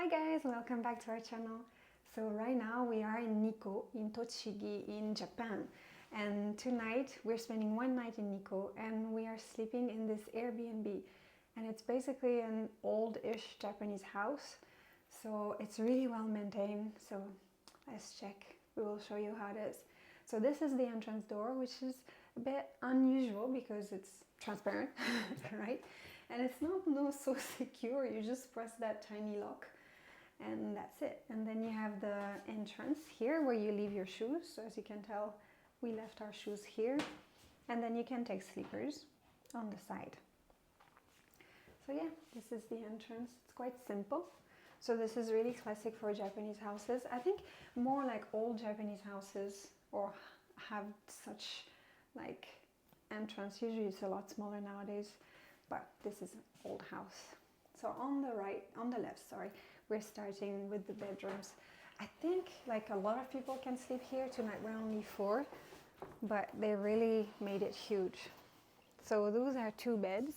Hi guys, welcome back to our channel. So right now we are in Nikko in Tochigi in Japan, and tonight we're spending one night in Nikko and we are sleeping in this Airbnb, and it's basically an old-ish Japanese house, so it's really well maintained. So let's check. We will show you how it is. So this is the entrance door, which is a bit unusual because it's transparent, right? And it's not so secure. You just press that tiny lock and that's it. And then you have the entrance here where you leave your shoes. So as you can tell, we left our shoes here, and then you can take sleepers on the side. So yeah, this is the entrance. It's quite simple. So this is really classic for Japanese houses. I think more like old Japanese houses or have such like entrance. Usually it's a lot smaller nowadays, but this is an old house. So on the left, sorry, we're starting with the bedrooms. I think like a lot of people can sleep here. Tonight we're only 4, but they really made it huge. So those are 2 beds,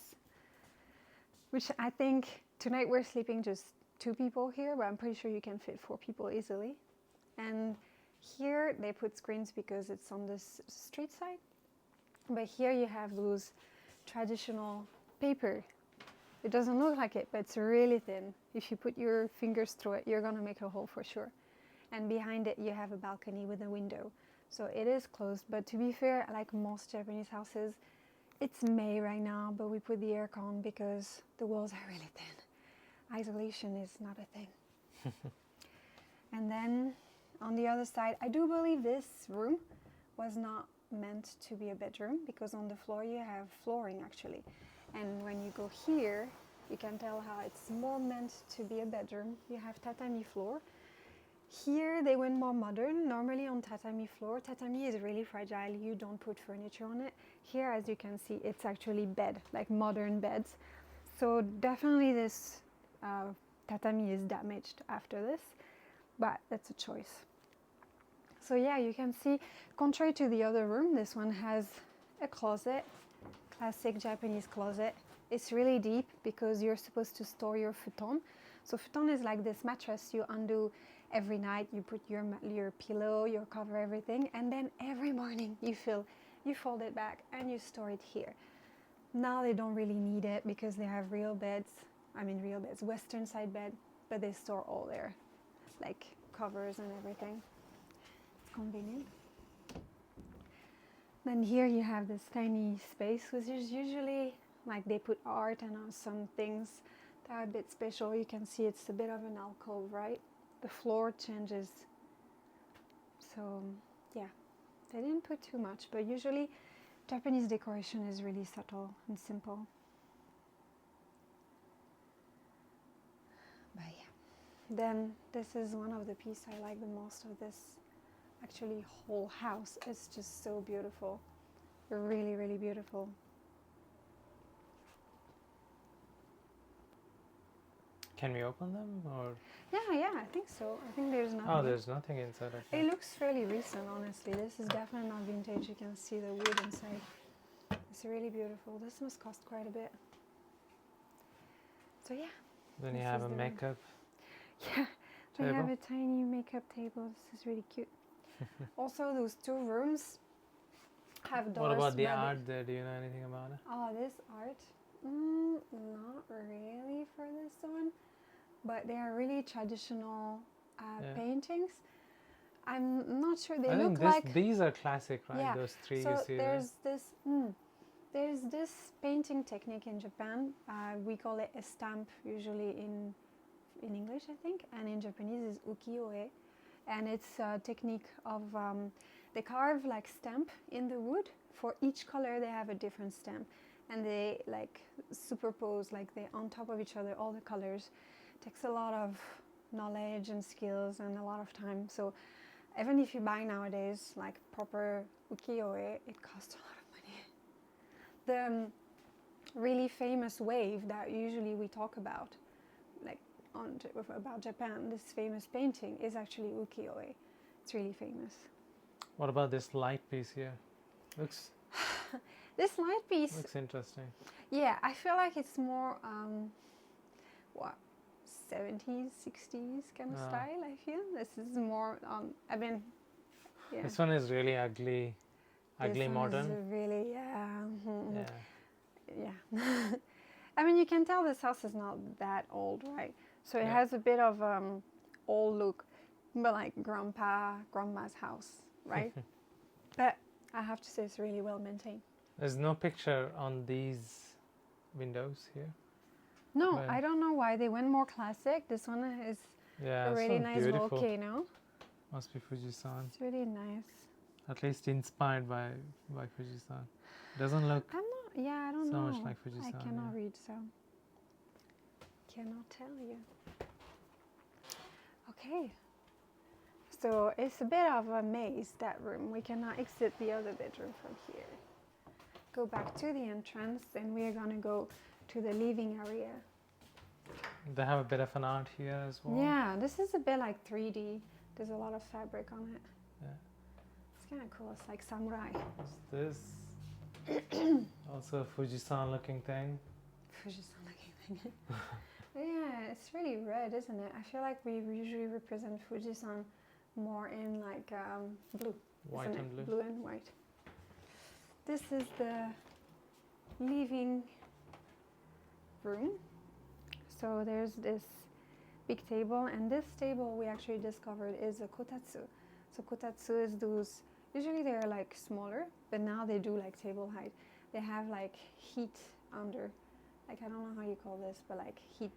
which I think tonight we're sleeping just 2 people here, but I'm pretty sure you can fit 4 people easily. And here they put screens because it's on this street side. But here you have those traditional paper. It doesn't look like it, but it's really thin. If you put your fingers through it, you're gonna make a hole for sure. And behind it you have a balcony with a window. So it is closed, but to be fair, like most Japanese houses, it's May right now, but we put the aircon because the walls are really thin. Isolation is not a thing. And then on the other side, I do believe this room was not meant to be a bedroom because on the floor you have flooring actually. And when you go here, you can tell how it's more meant to be a bedroom. You have tatami floor. Here they went more modern. Normally on tatami floor, tatami is really fragile. You don't put furniture on it. Here, as you can see, it's actually bed, like modern beds. So definitely this tatami is damaged after this, but that's a choice. So yeah, you can see, contrary to the other room, this one has a closet, classic Japanese closet. It's really deep because you're supposed to store your futon. So futon is like this mattress you undo every night. You put your pillow, your cover, everything, and then every morning you fold it back and you store it here. Now they don't really need it because they have real beds, western side bed, but they store all their like covers and everything. It's convenient. Then here you have this tiny space, which is usually like they put art and some things that are a bit special. You can see it's a bit of an alcove, right? The floor changes. So yeah, they didn't put too much, but usually Japanese decoration is really subtle and simple. But yeah, then this is one of the pieces I like the most of this actually whole house. It's just so beautiful, really, really beautiful. Can we open them or? Yeah, I think so. I think there's nothing. Oh, there's nothing inside. It looks fairly recent, honestly. This is definitely not vintage. You can see the wood inside. It's really beautiful. This must cost quite a bit. So yeah. Then you have a makeup. Yeah, they table. have a tiny makeup table. This is really cute. Also, those 2 rooms have doors. What about the art there? Do you know anything about it? Oh, this art? Not really for this one, but they are really traditional paintings. I'm not sure. They look like these are classic, right? Yeah. Those 3 so you see there's there. There's this painting technique in Japan. We call it a stamp, usually in English, I think, and in Japanese is ukiyo-e. And it's a technique of, they carve like stamp in the wood. For each color they have a different stamp. And they like superpose, like they on top of each other, all the colors. It takes a lot of knowledge and skills and a lot of time. So even if you buy nowadays like proper ukiyo-e, it costs a lot of money. The really famous wave that usually we talk about, like about Japan, this famous painting is actually ukiyo-e. It's really famous. What about this light piece here? Looks. This light piece looks interesting. Yeah, I feel like it's more 70s, 60s kind of Ah. style, I feel. This is more, I mean, yeah. This one is really ugly This one modern. is really, yeah. Yeah. I mean, you can tell this house is not that old, right? So it Yeah. has a bit of old look, but like grandma's house, right? But I have to say it's really well maintained. There's no picture on these windows here. No, But- I don't know why they went more classic. This one is Yeah, a it's really so nice beautiful. volcano. Must be Fujisan. It's really nice. At least inspired by Fujisan. Doesn't look I'm not, yeah, I don't so know. much like Fujisan. I cannot yeah. read, so cannot tell you. Okay. So it's a bit of a maze, that room. We cannot exit the other bedroom from here. Go back to the entrance, and we are going to go to the living area. They have a bit of an art here as well. Yeah, this is a bit like 3D. There's a lot of fabric on it. Yeah. It's kind of cool. It's like samurai. What's this? Also a Fujisan looking thing. Fujisan looking thing. Yeah, it's really red, isn't it? I feel like we usually represent Fujisan more in like blue. White isn't and it? blue. Blue and white. This is the living room. So there's this big table, and this table we actually discovered is a kotatsu. So kotatsu is those, usually they're like smaller, but now they do like table height. They have like heat under, like I don't know how you call this, but like heat.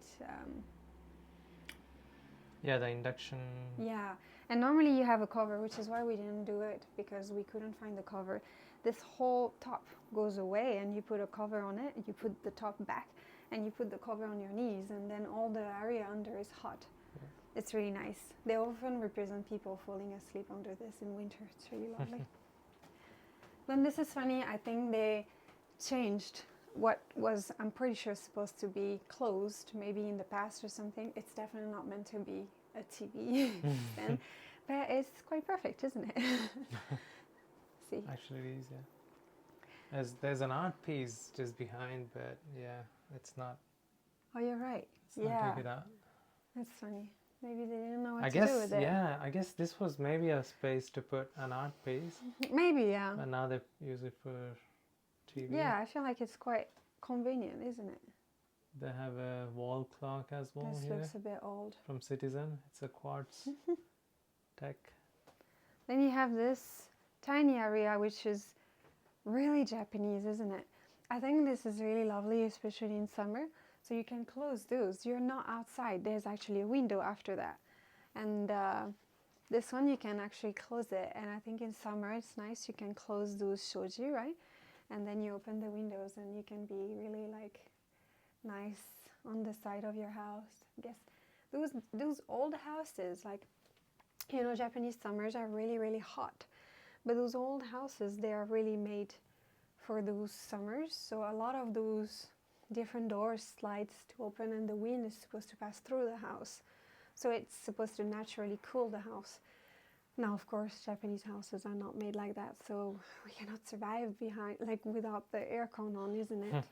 Yeah, the induction. Yeah, and normally you have a cover, which is why we didn't do it, because we couldn't find the cover. This whole top goes away, and you put a cover on it, you put the top back, and you put the cover on your knees, and then all the area under is hot. Yeah. It's really nice. They often represent people falling asleep under this in winter. It's really lovely. Then this is funny, I think they changed what was, I'm pretty sure, supposed to be closed, maybe in the past or something. It's definitely not meant to be a TV stand, but it's quite perfect, isn't it? See. Actually, it is, yeah. There's an art piece just behind, but yeah, it's not. Oh, you're right. It's not Yeah, take it out. that's funny. Maybe they didn't know what I to guess, do with it. yeah, I guess this was maybe a space to put an art piece, Maybe, yeah. but now they use it for TV. Yeah, I feel like it's quite convenient, isn't it? They have a wall clock as well This here looks a bit old. from Citizen. It's a quartz tech. Then you have this tiny area, which is really Japanese, isn't it? I think this is really lovely, especially in summer. So you can close those. You're not outside. There's actually a window after that. And this one, you can actually close it. And I think in summer, it's nice. You can close those shoji, right? And then you open the windows, and you can be really like nice on the side of your house. I guess those old houses, like, you know, Japanese summers are really, really hot. But those old houses, they are really made for those summers. So a lot of those different doors slides to open, and the wind is supposed to pass through the house. So it's supposed to naturally cool the house. Now, of course, Japanese houses are not made like that, so we cannot survive without the aircon on, isn't it?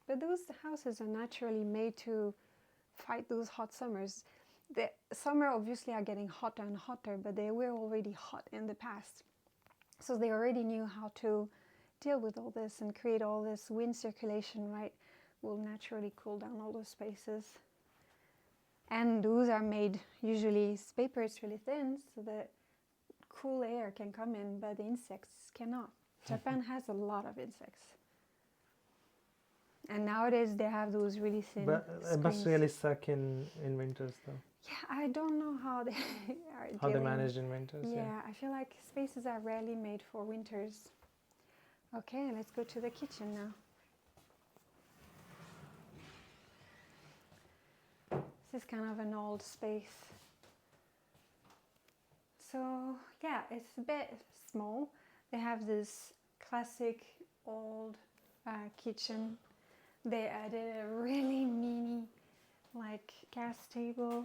But those houses are naturally made to fight those hot summers. The summer obviously are getting hotter and hotter, but they were already hot in the past. So they already knew how to deal with all this and create all this wind circulation, right? Will naturally cool down all those spaces. And those are made, usually paper is really thin, so that cool air can come in, but the insects cannot. Japan has a lot of insects. And nowadays they have those really thin But it must screens. really suck in winters, though. Yeah, I don't know how they are How they dealing. manage in winters. Yeah, I feel like spaces are rarely made for winters. Okay, let's go to the kitchen now. This is kind of an old space. So yeah, it's a bit small. They have this classic old kitchen. They added a really mini like gas table.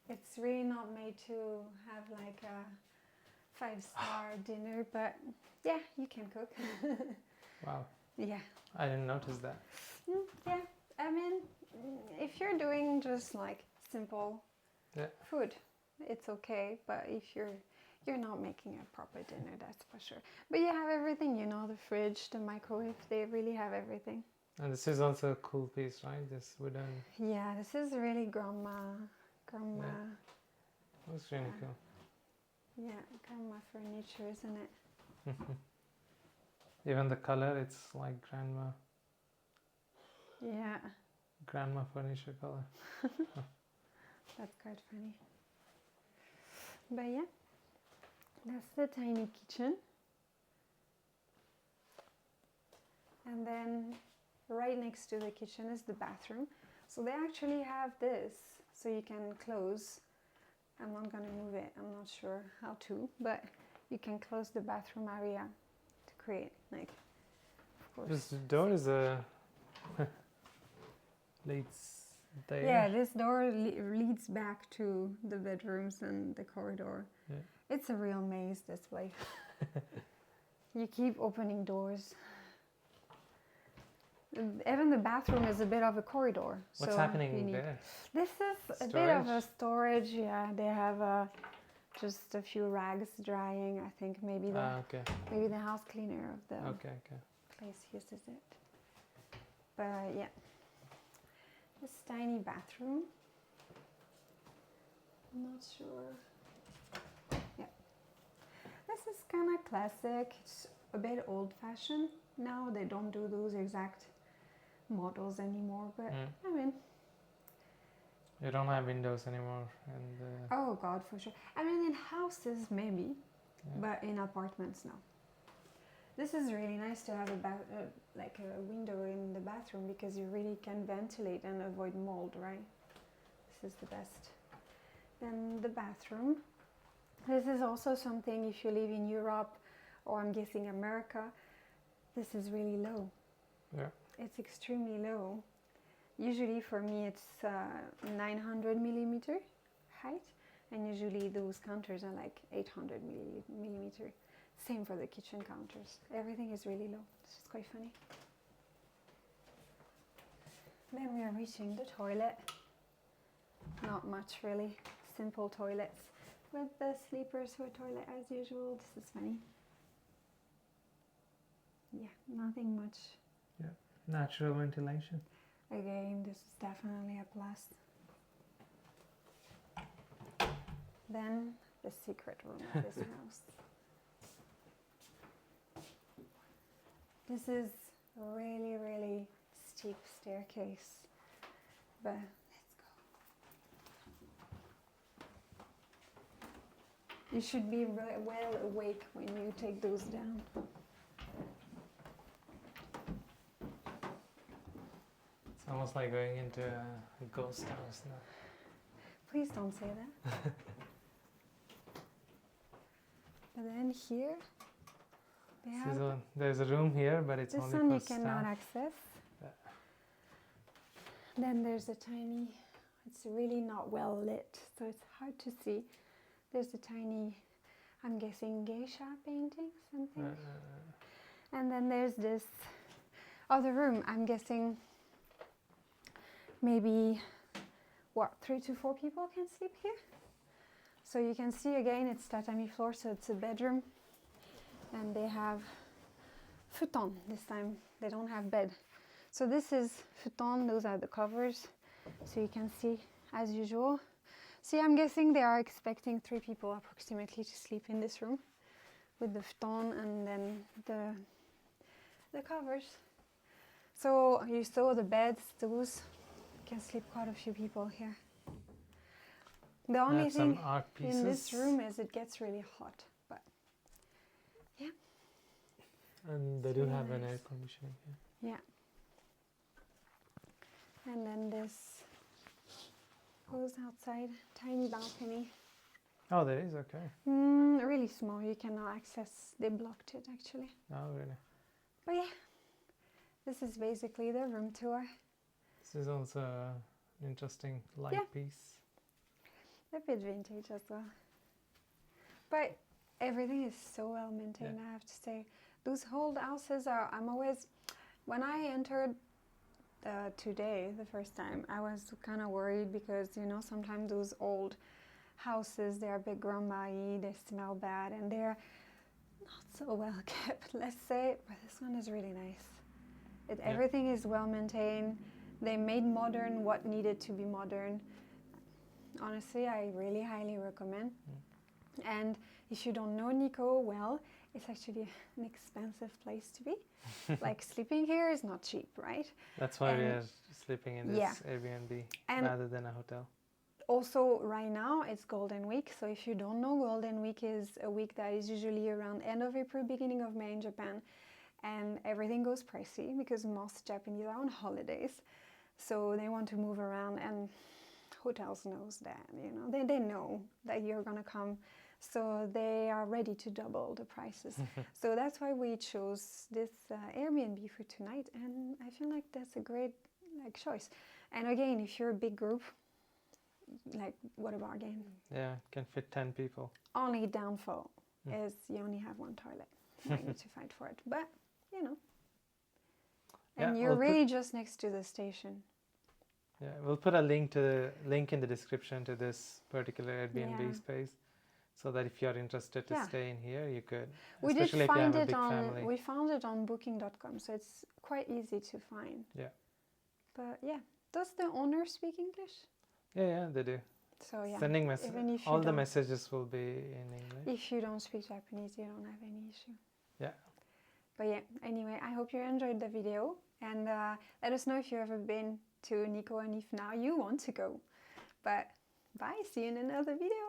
It's really not made to have like a 5-star dinner, but yeah, you can cook. Wow. Yeah. I didn't notice that. Yeah, I mean, if you're doing just like simple Yeah. food, it's okay. But if you're not making a proper dinner, that's for sure. But you have everything, you know, the fridge, the microwave, they really have everything. And this is also a cool piece, right? This wooden. Yeah, this is really grandma. That's really cool. Yeah, grandma furniture, isn't it? Even the color, it's like Yeah, grandma furniture color. that's quite funny. But yeah, that's the tiny kitchen. And then right next to the kitchen is the bathroom. So they actually have this, so you can close. I'm not gonna move it, I'm not sure how to, but you can close the bathroom area to create, like, of course. This door is a leads there. Yeah, this door leads back to the bedrooms and the corridor. Yeah. It's a real maze, this place. You keep opening doors. Even the bathroom is a bit of a corridor. What's so happening there? This is a bit of a storage. Yeah, they have just a few rags drying. I think maybe the house cleaner of the place uses it. But yeah, this tiny bathroom. I'm not sure. Yeah, this is kind of classic. It's a bit old-fashioned. Now they don't do those exact models anymore, but I mean, you don't have windows anymore, and oh god, for sure. I mean, in houses maybe, but in apartments, no. This is really nice to have like a window in the bathroom, because you really can ventilate and avoid mold, right? This is the best. Then the bathroom. This is also something, if you live in Europe, or I'm guessing America, this is really low. Yeah. It's extremely low. Usually for me it's 900 millimeter height, and usually those counters are like 800 millimeter. Same for the kitchen counters. Everything is really low. This is quite funny. Then we are reaching the toilet. Not much really. Simple toilets with the sleepers for toilet as usual. This is funny. Yeah, nothing much. Yeah, natural ventilation. Again, this is definitely a plus. Then the secret room of this house. This is a really, really steep staircase, but let's go. You should be well awake when you take those down. It's almost like going into a ghost house now. Please don't say that. But then here, there's a room here, but it's this only one for you staff. cannot access. Yeah. Then there's a tiny, it's really not well lit, so it's hard to see. There's a tiny, I'm guessing geisha painting, something. And then there's this other room. I'm guessing maybe, 3 to 4 people can sleep here. So you can see again, it's tatami floor, so it's a bedroom. And they have futon this time. They don't have bed. So this is futon, those are the covers. So you can see as usual. See, I'm guessing they are expecting 3 people approximately to sleep in this room with the futon and then the covers. So you saw the beds, those can sleep quite a few people here. The only thing in this room is it gets really hot, but yeah. And they do have an air conditioning here. Yeah. And then this goes outside, tiny balcony. Oh, there is, okay. Really small, you cannot access, they blocked it actually. Oh, really? But yeah, this is basically the room tour. This is also an interesting light piece. A bit vintage as well. But everything is so well maintained, I have to say. Those old houses are, when I entered today, the first time. I was kind of worried because, you know, sometimes those old houses, they are a bit grandma-y, they smell bad, and they're not so well kept, let's say. But this one is really nice. Everything is well maintained. They made modern what needed to be modern. Honestly, I really highly recommend. And if you don't know Nikko well, it's actually an expensive place to be. Like sleeping here is not cheap, right? That's why we are sleeping in this Airbnb rather than a hotel. Also, right now it's Golden Week. So if you don't know, Golden Week is a week that is usually around end of April, beginning of May in Japan. And everything goes pricey because most Japanese are on holidays. So they want to move around, and hotels knows that, you know. They know that you're going to come. So they are ready to double the prices. So that's why we chose this Airbnb for tonight. And I feel like that's a great choice. And again, if you're a big group, like, what a bargain. Yeah, can fit 10 people. Only downfall is you only have one toilet. I need to fight for it. But, you know. And you're really just next to the station. Yeah, we'll put a link in the description to this particular Airbnb space, so that if you're interested to stay in here, you could. We did find it on. We found it on Booking.com, so it's quite easy to find. Yeah. But yeah, does the owner speak English? Yeah, they do. So yeah, sending all the messages will be in English. If you don't speak Japanese, you don't have any issue. Yeah. But yeah, anyway, I hope you enjoyed the video, and let us know if you've ever been to Nikko and if now you want to go. But bye, see you in another video.